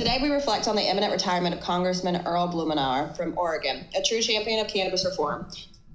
Today we reflect on the imminent retirement of Congressman Earl Blumenauer from Oregon, a true champion of cannabis reform.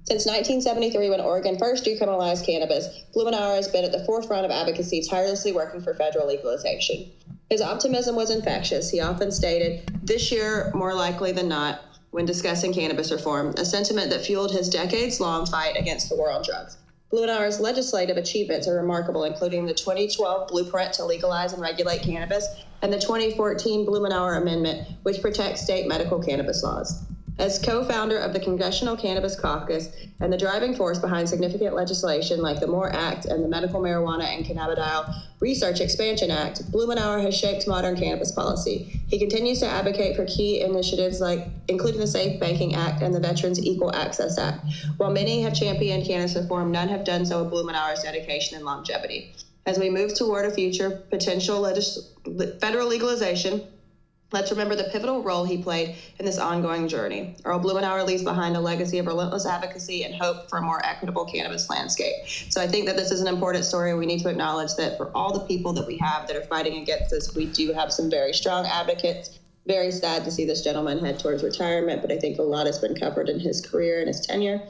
Since 1973, when Oregon first decriminalized cannabis, Blumenauer has been at the forefront of advocacy, tirelessly working for federal legalization. His optimism was infectious. He often stated, "This year, more likely than not," when discussing cannabis reform, a sentiment that fueled his decades-long fight against the war on drugs. Blumenauer's legislative achievements are remarkable, including the 2012 blueprint to legalize and regulate cannabis and the 2014 Blumenauer Amendment, which protects state medical cannabis laws. As co-founder of the Congressional Cannabis Caucus and the driving force behind significant legislation like the MORE Act and the Medical Marijuana and Cannabidiol Research Expansion Act, Blumenauer has shaped modern cannabis policy. He continues to advocate for key initiatives including the Safe Banking Act and the Veterans Equal Access Act. While many have championed cannabis reform, none have done so with Blumenauer's dedication and longevity. As we move toward a future potential federal legalization, let's remember the pivotal role he played in this ongoing journey. Earl Blumenauer leaves behind a legacy of relentless advocacy and hope for a more equitable cannabis landscape. So I think that this is an important story. We need to acknowledge that for all the people that we have that are fighting against this, we do have some very strong advocates. Very sad to see this gentleman head towards retirement, but I think a lot has been covered in his career and his tenure.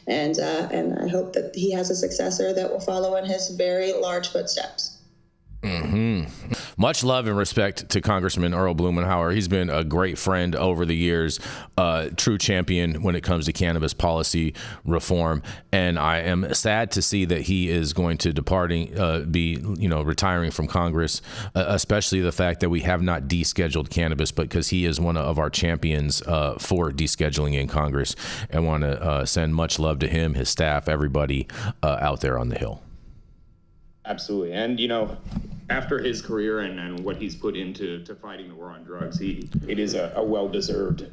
And I hope that he has a successor that will follow in his very large footsteps. Mm-hmm. Much love and respect to Congressman Earl Blumenauer. He's been a great friend over the years, true champion when it comes to cannabis policy reform. And I am sad to see that he is going to retiring from Congress, especially the fact that we have not descheduled cannabis, but because he is one of our champions for descheduling in Congress. I want to send much love to him, his staff, everybody out there on the Hill. Absolutely. And, after his career and what he's put into fighting the war on drugs, it is a well-deserved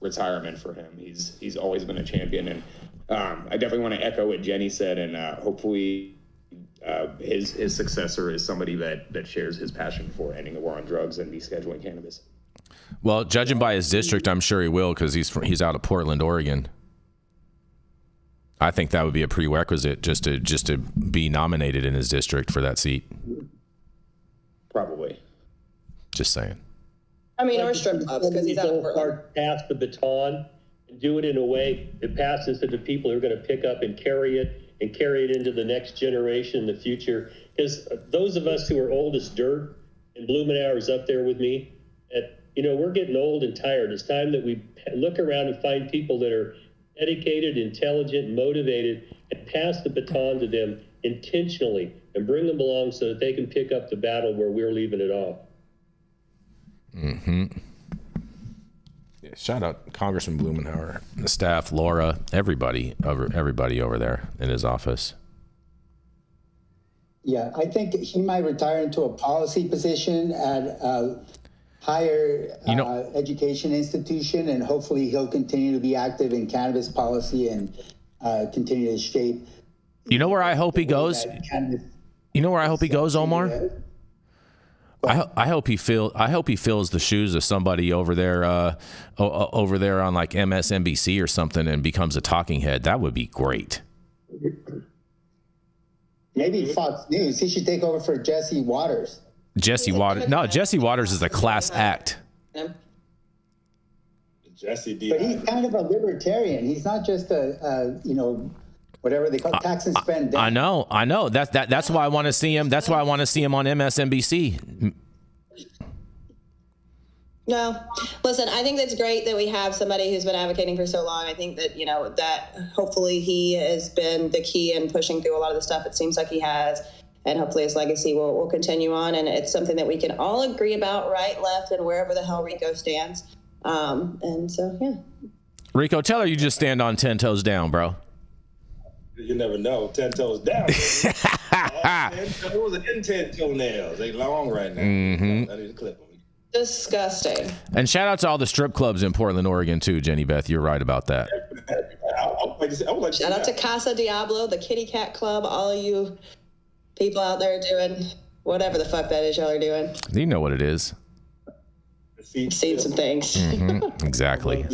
retirement for him. He's always been a champion. And I definitely want to echo what Jenny said. And hopefully his successor is somebody that shares his passion for ending the war on drugs and descheduling cannabis. Well, judging by his district, I'm sure he will, because he's out of Portland, Oregon. I think that would be a prerequisite just to be nominated in his district for that seat. Probably. Just saying. I mean, or strip clubs, because he's out of Portland. Pass the baton and do it in a way that passes to the people who are going to pick up and carry it into the next generation in the future. Because those of us who are old as dirt, and Blumenauer is up there with me, we're getting old and tired. It's time that we look around and find people that are dedicated, intelligent, motivated, and pass the baton to them intentionally and bring them along so that they can pick up the battle where we're leaving it off. Mm-hmm. Yeah, shout out Congressman Blumenauer, the staff, Laura, everybody over there in his office. Yeah, I think he might retire into a policy position at a higher education institution, and hopefully he'll continue to be active in cannabis policy and continue to shape. You know where I hope he goes? You know where I hope he goes, Omar? I hope he fills the shoes of somebody over there on like MSNBC or something and becomes a talking head. That would be great. Maybe Fox News. He should take over for Jesse Waters. Jesse Waters. No, Jesse Waters is a class act. Jesse D. But he's kind of a libertarian. He's not just whatever they call tax and spend. I know. That's why I want to see him. That's why I want to see him on MSNBC. No, listen, I think that's great that we have somebody who's been advocating for so long. I think that, that hopefully he has been the key in pushing through a lot of the stuff it seems like he has. And hopefully his legacy will continue on. And it's something that we can all agree about, right, left, and wherever the hell Rico stands. And so, yeah. Rico, tell her you just stand on 10 toes down, bro. You never know. 10 toes down. 10 toes and 10 toenails. They long right now. Mm-hmm. I need to clip them. Disgusting. And shout out to all the strip clubs in Portland, Oregon, too, Jenny Beth. You're right about that. Shout out to Casa Diablo, the Kitty Cat Club, all of you people out there doing whatever the fuck that is y'all are doing. You know what it is. Seen some things. Mm-hmm. Exactly.